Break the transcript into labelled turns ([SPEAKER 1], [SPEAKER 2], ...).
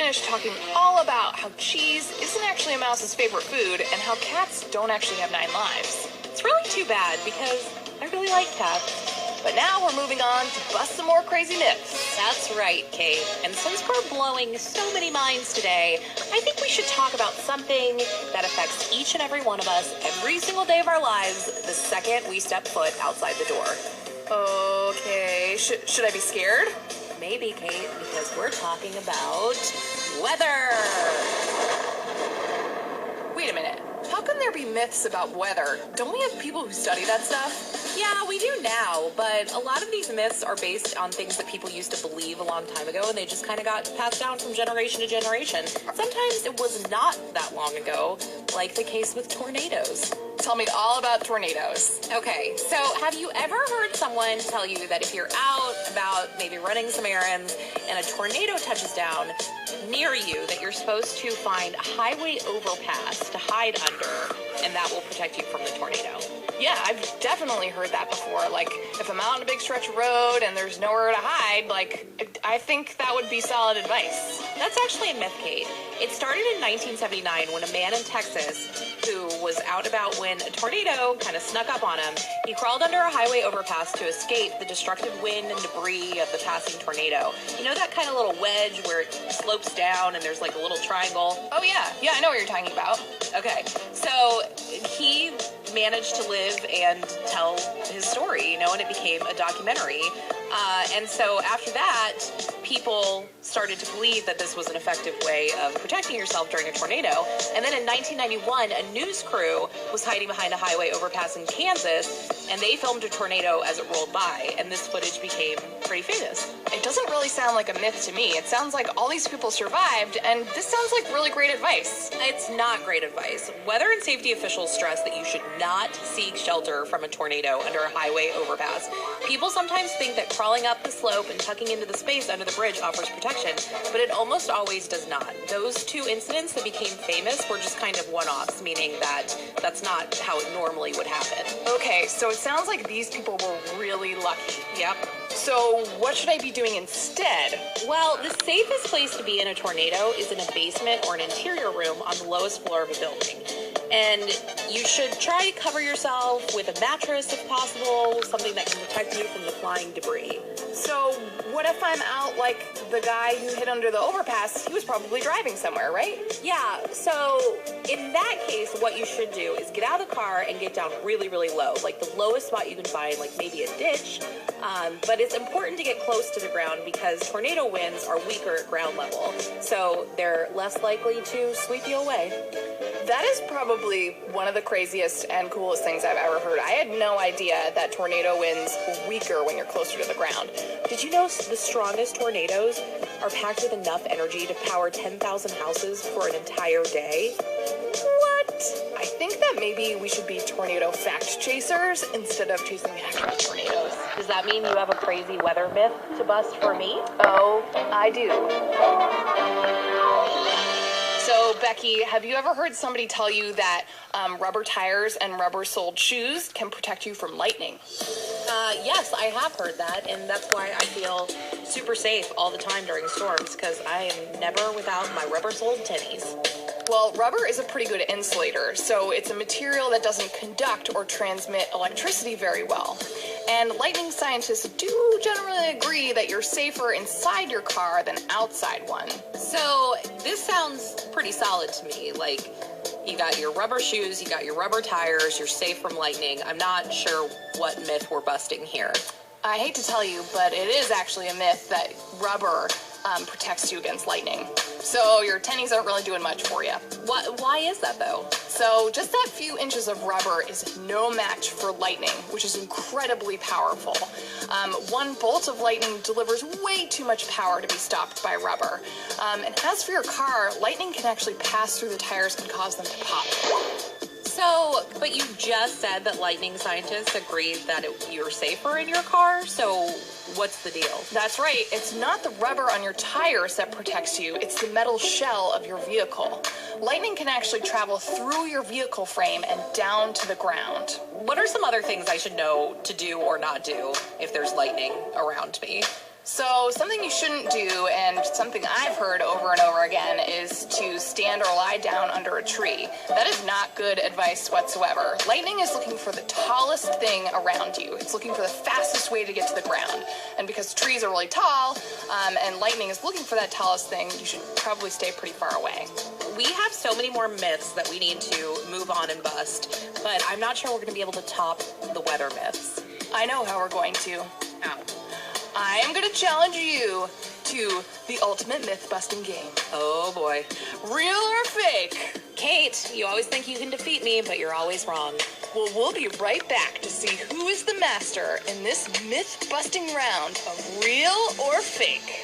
[SPEAKER 1] finished talking all about how cheese isn't actually a mouse's favorite food and how cats don't actually have 9 lives.
[SPEAKER 2] It's really too bad because I really like cats.
[SPEAKER 1] But now we're moving on to bust some more crazy myths.
[SPEAKER 2] That's right, Kate. And since we're blowing so many minds today, I think we should talk about something that affects each and every one of us every single day of our lives the second we step foot outside the door.
[SPEAKER 1] Okay, should I be scared?
[SPEAKER 2] Maybe, Kate, because we're talking about weather.
[SPEAKER 1] Wait a minute. How can there be myths about weather? Don't we have people who study that stuff?
[SPEAKER 2] Yeah, we do now, but a lot of these myths are based on things that people used to believe a long time ago, and they just kind of got passed down from generation to generation. Sometimes it was not that long ago, like the case with tornadoes.
[SPEAKER 1] Tell me all about tornadoes.
[SPEAKER 2] Okay, so have you ever heard someone tell you that if you're out about maybe running some errands and a tornado touches down near you, that you're supposed to find a highway overpass to hide under, and that will protect you from the tornado?
[SPEAKER 1] Yeah, I've definitely heard that before. Like, if I'm out on a big stretch of road and there's nowhere to hide, I think that would be solid advice.
[SPEAKER 2] That's actually a myth, Kate. It started in 1979 when a man in Texas who was out about when a tornado kind of snuck up on him. He crawled under a highway overpass to escape the destructive wind and debris of the passing tornado. You know that kind of little wedge where it slopes down and there's like a little triangle?
[SPEAKER 1] Oh, yeah. Yeah, I know what you're talking about.
[SPEAKER 2] Okay, so he managed to live and tell his story, and it became a documentary. And so after that, people started to believe that this was an effective way of protecting yourself during a tornado. And then in 1991, a news crew was hiding behind a highway overpass in Kansas, and they filmed a tornado as it rolled by, and this footage became pretty famous.
[SPEAKER 1] It doesn't really sound like a myth to me. It sounds like all these people survived, and this sounds like really great advice.
[SPEAKER 2] It's not great advice. Weather and safety officials stress that you should not seek shelter from a tornado under a highway overpass. People sometimes think that crawling up the slope and tucking into the space under the bridge offers protection, but it almost always does not. Those 2 incidents that became famous were just kind of one-offs, meaning that that's not how it normally would happen.
[SPEAKER 1] Okay, so it sounds like these people were really lucky.
[SPEAKER 2] Yep.
[SPEAKER 1] So what should I be doing instead?
[SPEAKER 2] Well, the safest place to be in a tornado is in a basement or an interior room on the lowest floor of a building. And you should try to cover yourself with a mattress if possible, something that can protect you from the flying debris.
[SPEAKER 1] So what if I'm out like the guy who hid under the overpass? He was probably driving somewhere, right?
[SPEAKER 2] Yeah, so in that case, what you should do is get out of the car and get down really, really low, like the lowest spot you can find, like maybe a ditch. But it's important to get close to the ground because tornado winds are weaker at ground level, so they're less likely to sweep you away.
[SPEAKER 1] That is probably one of the craziest and coolest things I've ever heard. I had no idea that tornado winds were weaker when you're closer to the ground.
[SPEAKER 2] Did you know the strongest tornadoes are packed with enough energy to power 10,000 houses for an entire day?
[SPEAKER 1] What? I think that maybe we should be tornado fact chasers instead of chasing actual tornadoes.
[SPEAKER 2] Does that mean you have a crazy weather myth to bust for me?
[SPEAKER 1] Oh, I do. So, Becky, have you ever heard somebody tell you that rubber tires and rubber-soled shoes can protect you from lightning?
[SPEAKER 2] Yes, I have heard that, and that's why I feel super safe all the time during storms, because I am never without my rubber-soled tennies.
[SPEAKER 1] Well, rubber is a pretty good insulator, so it's a material that doesn't conduct or transmit electricity very well. And lightning scientists do generally agree that you're safer inside your car than outside one.
[SPEAKER 2] So this sounds pretty solid to me. Like, you got your rubber shoes, you got your rubber tires, you're safe from lightning. I'm not sure what myth we're busting here.
[SPEAKER 1] I hate to tell you, but it is actually a myth that rubber protects you against lightning. So your tennies aren't really doing much for you.
[SPEAKER 2] Why is that, though?
[SPEAKER 1] So just that few inches of rubber is no match for lightning, which is incredibly powerful. One bolt of lightning delivers way too much power to be stopped by rubber. And as for your car, lightning can actually pass through the tires and cause them to pop.
[SPEAKER 2] So, but you just said that lightning scientists agreed that you're safer in your car, so what's the deal?
[SPEAKER 1] That's right. It's not the rubber on your tires that protects you. It's the metal shell of your vehicle. Lightning can actually travel through your vehicle frame and down to the ground.
[SPEAKER 2] What are some other things I should know to do or not do if there's lightning around me?
[SPEAKER 1] So something you shouldn't do, and something I've heard over and over again, is to stand or lie down under a tree. That is not good advice whatsoever. Lightning is looking for the tallest thing around you. It's looking for the fastest way to get to the ground. And because trees are really tall, and lightning is looking for that tallest thing, you should probably stay pretty far away.
[SPEAKER 2] We have so many more myths that we need to move on and bust, but I'm not sure we're going to be able to top the weather myths.
[SPEAKER 1] I know how we're going to.
[SPEAKER 2] Ow.
[SPEAKER 1] I am going to challenge you to the ultimate myth-busting game.
[SPEAKER 2] Oh boy.
[SPEAKER 1] Real or fake?
[SPEAKER 2] Kate, you always think you can defeat me, but you're always wrong.
[SPEAKER 1] Well, we'll be right back to see who is the master in this myth-busting round of real or fake.